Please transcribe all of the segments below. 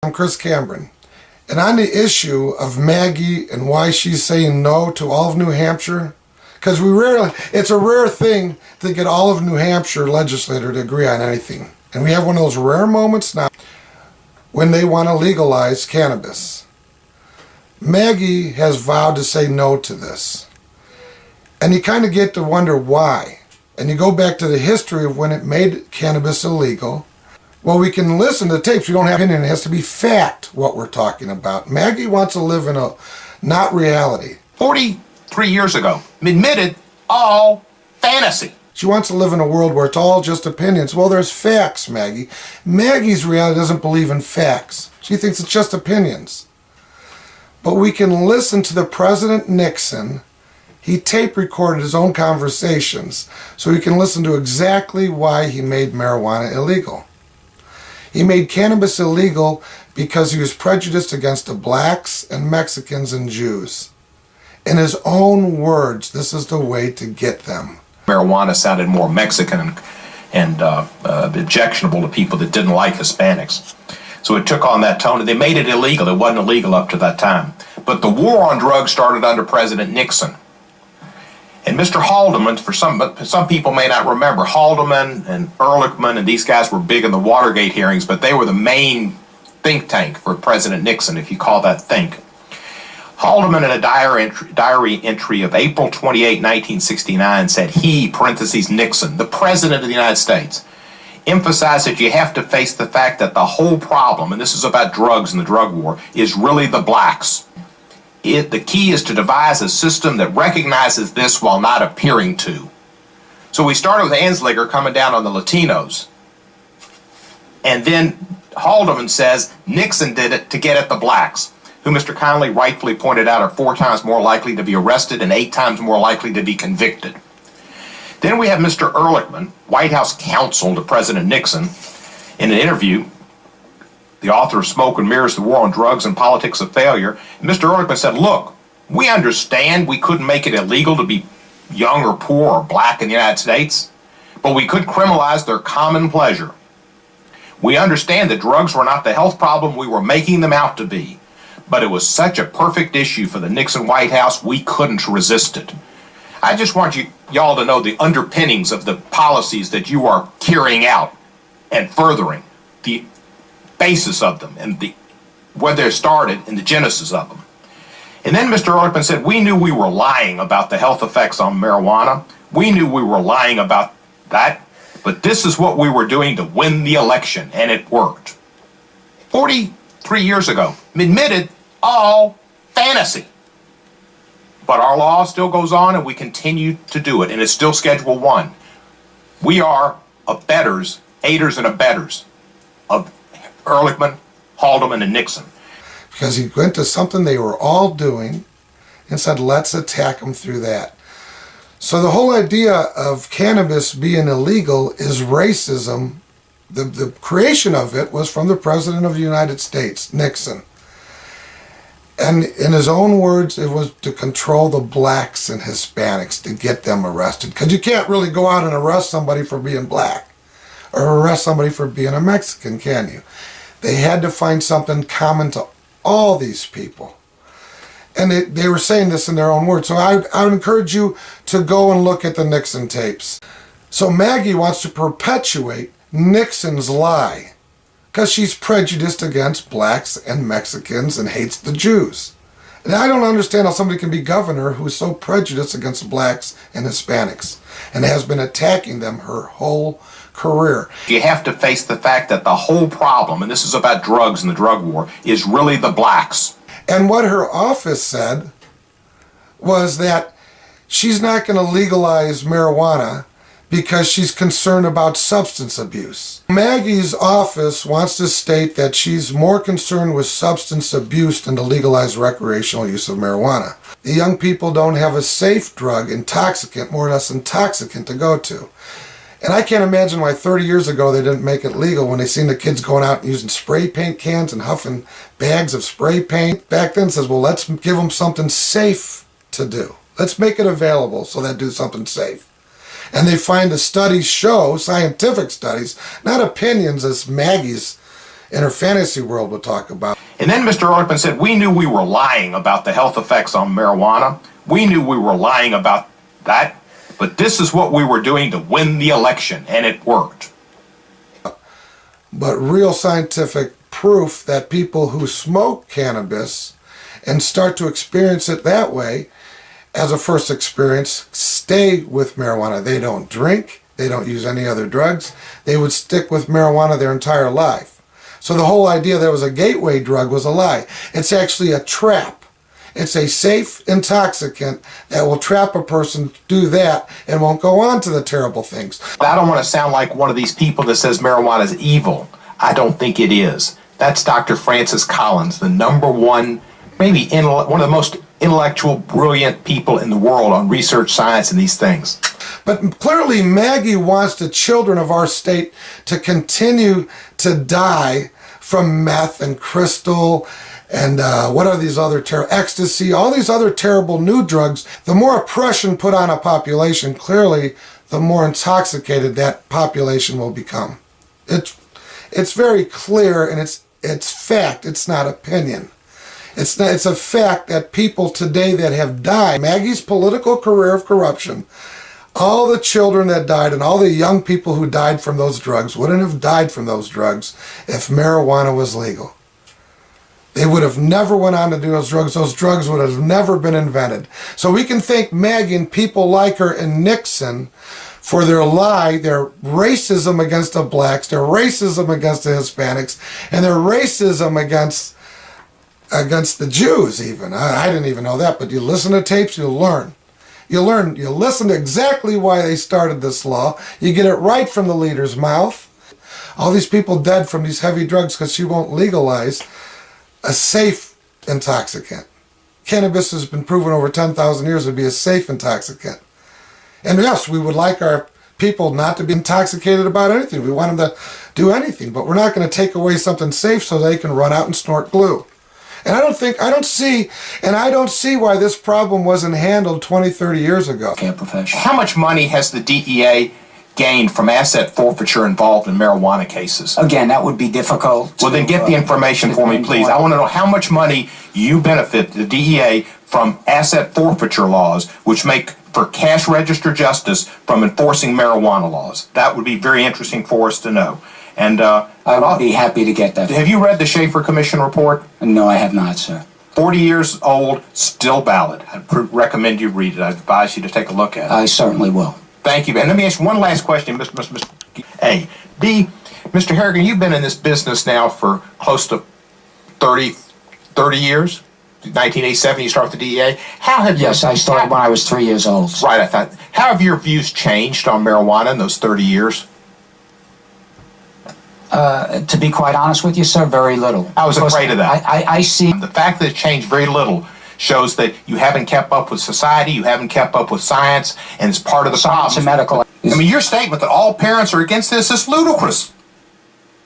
I'm Chris Cameron, and on the issue of Maggie and why she's saying no to all of New Hampshire, because it's a rare thing to get all of New Hampshire legislature to agree on anything. And we have one of those rare moments now when they want to legalize cannabis. Maggie has vowed to say no to this. And you kind of get to wonder why. And you go back to the history of when it made cannabis illegal. Well, we can listen to the tapes. We don't have opinion. It has to be fact what we're talking about. Maggie wants to live in a not reality. 43 years ago, admitted all fantasy. She wants to live in a world where it's all just opinions. Well, there's facts, Maggie. Maggie's reality doesn't believe in facts. She thinks it's just opinions. But we can listen to the President Nixon. He tape recorded his own conversations, so we can listen to exactly why he made marijuana illegal. He made cannabis illegal because he was prejudiced against the blacks and Mexicans and Jews. In his own words, this is the way to get them. Marijuana sounded more Mexican and objectionable to people that didn't like Hispanics. So it took on that tone, and they made it illegal. It wasn't illegal up to that time. But the war on drugs started under President Nixon. And Mr. Haldeman, for some people may not remember, Haldeman and Ehrlichman and these guys were big in the Watergate hearings, but they were the main think tank for President Nixon, if you call that think. Haldeman, in a diary entry of April 28, 1969, said he, parentheses Nixon, the President of the United States, emphasized that you have to face the fact that the whole problem, and this is about drugs and the drug war, is really the blacks. The key is to devise a system that recognizes this while not appearing to. So we started with Anslinger coming down on the Latinos. And then Haldeman says Nixon did it to get at the blacks, who Mr. Connolly rightfully pointed out are 4 times more likely to be arrested and 8 times more likely to be convicted. Then we have Mr. Ehrlichman, White House counsel to President Nixon, in an interview, the author of Smoke and Mirrors, The War on Drugs and Politics of Failure. And Mr. Ehrlichman said, look, we understand we couldn't make it illegal to be young or poor or black in the United States, but we could criminalize their common pleasure. We understand that drugs were not the health problem we were making them out to be, but it was such a perfect issue for the Nixon White House, we couldn't resist it. I just want y'all to know the underpinnings of the policies that you are carrying out and furthering, the basis of them and where they started and the genesis of them. And then Mr. Ehrlichman said, we knew we were lying about the health effects on marijuana. We knew we were lying about that, but this is what we were doing to win the election, and it worked. 43 years ago, admitted all fantasy. But our law still goes on, and we continue to do it, and it's still Schedule 1. We are abettors, aiders and abettors of Ehrlichman, Haldeman, and Nixon. Because he went to something they were all doing and said, let's attack them through that. So the whole idea of cannabis being illegal is racism. The creation of it was from the President of the United States, Nixon. And in his own words, it was to control the blacks and Hispanics, to get them arrested. Because you can't really go out and arrest somebody for being black or arrest somebody for being a Mexican, can you? They had to find something common to all these people. And they were saying this in their own words. So I would encourage you to go and look at the Nixon tapes. So Maggie wants to perpetuate Nixon's lie because she's prejudiced against blacks and Mexicans and hates the Jews. And I don't understand how somebody can be governor who is so prejudiced against blacks and Hispanics and has been attacking them her whole career. You have to face the fact that the whole problem, and this is about drugs and the drug war, is really the blacks. And what her office said was that she's not going to legalize marijuana because she's concerned about substance abuse. Maggie's office wants to state that she's more concerned with substance abuse than to legalize recreational use of marijuana. The young people don't have a safe drug, intoxicant, more or less intoxicant to go to. And I can't imagine why 30 years ago they didn't make it legal when they seen the kids going out and using spray paint cans and huffing bags of spray paint. Back then says, well, let's give them something safe to do. Let's make it available so they do something safe. And they find the studies show, scientific studies, not opinions as Maggie's in her fantasy world would talk about. And then Mr. Ehrlichman said, we knew we were lying about the health effects on marijuana. We knew we were lying about that, but this is what we were doing to win the election, and it worked. But real scientific proof that people who smoke cannabis and start to experience it that way as a first experience stay with marijuana. They don't drink, they don't use any other drugs, they would stick with marijuana their entire life. So the whole idea that it was a gateway drug was a lie. It's actually a trap. It's a safe intoxicant that will trap a person to do that and won't go on to the terrible things. I don't want to sound like one of these people that says marijuana is evil. I don't think it is. That's Dr. Francis Collins, the number one, maybe one of the most intellectual, brilliant people in the world on research science and these things. But clearly Maggie wants the children of our state to continue to die from meth and crystal and what are these other ecstasy, all these other terrible new drugs. The more oppression put on a population, clearly the more intoxicated that population will become. It's very clear, and it's fact, it's not opinion. It's a fact that people today that have died, Maggie's political career of corruption, all the children that died and all the young people who died from those drugs wouldn't have died from those drugs if marijuana was legal. They would have never went on to do those drugs. Those drugs would have never been invented. So we can thank Maggie and people like her and Nixon for their lie, their racism against the blacks, their racism against the Hispanics, and their racism against the Jews even. I didn't even know that, but you listen to tapes, you'll learn. You listen to exactly why they started this law. You get it right from the leader's mouth. All these people dead from these heavy drugs because she won't legalize a safe intoxicant. Cannabis has been proven over 10,000 years to be a safe intoxicant. And yes, we would like our people not to be intoxicated about anything. We want them to do anything, but we're not going to take away something safe so they can run out and snort glue. And I don't see why this problem wasn't handled 20, 30 years ago. How much money has the DEA gained from asset forfeiture involved in marijuana cases? Again, that would be difficult. Well, then get the information for me, please. I want to know how much money you benefit the DEA from asset forfeiture laws, which make for cash register justice from enforcing marijuana laws. That would be very interesting for us to know. And I would be happy to get that. Have you read the Schaefer Commission report? No, I have not, sir. 40 years old, still valid. I recommend you read it. I advise you to take a look at it. I certainly will. Thank you. And let me ask you one last question, Mr. A. B. Mr. Harrigan, you've been in this business now for close to 30 years? 1987, you started the DEA. Yes, I started when I was 3 years old. Right, I thought. How have your views changed on marijuana in those 30 years? To be quite honest with you, sir, very little. I was afraid of that. I see. The fact that it changed very little shows that you haven't kept up with society, you haven't kept up with science, and it's part of the problem. Science and medical. I mean, your statement that all parents are against this is ludicrous.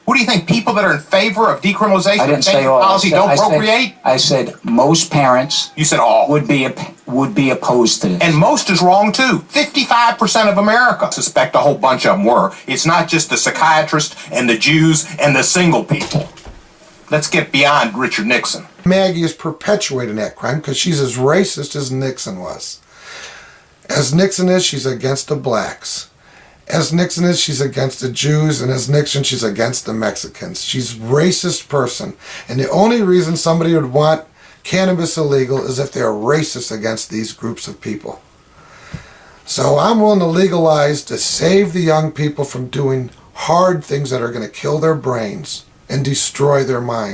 What do you think? People that are in favor of decriminalization I didn't say all. policy don't procreate? I said most parents. You said all. Would be opposed to this. And most is wrong too. 55% of America suspect a whole bunch of them were. It's not just the psychiatrists and the Jews and the single people. Let's get beyond Richard Nixon. Maggie is perpetuating that crime because she's as racist as Nixon was. As Nixon is, she's against the blacks. As Nixon is, she's against the Jews, and as Nixon, she's against the Mexicans. She's a racist person. And the only reason somebody would want cannabis illegal is if they're racist against these groups of people. So I'm willing to legalize to save the young people from doing hard things that are going to kill their brains and destroy their mind.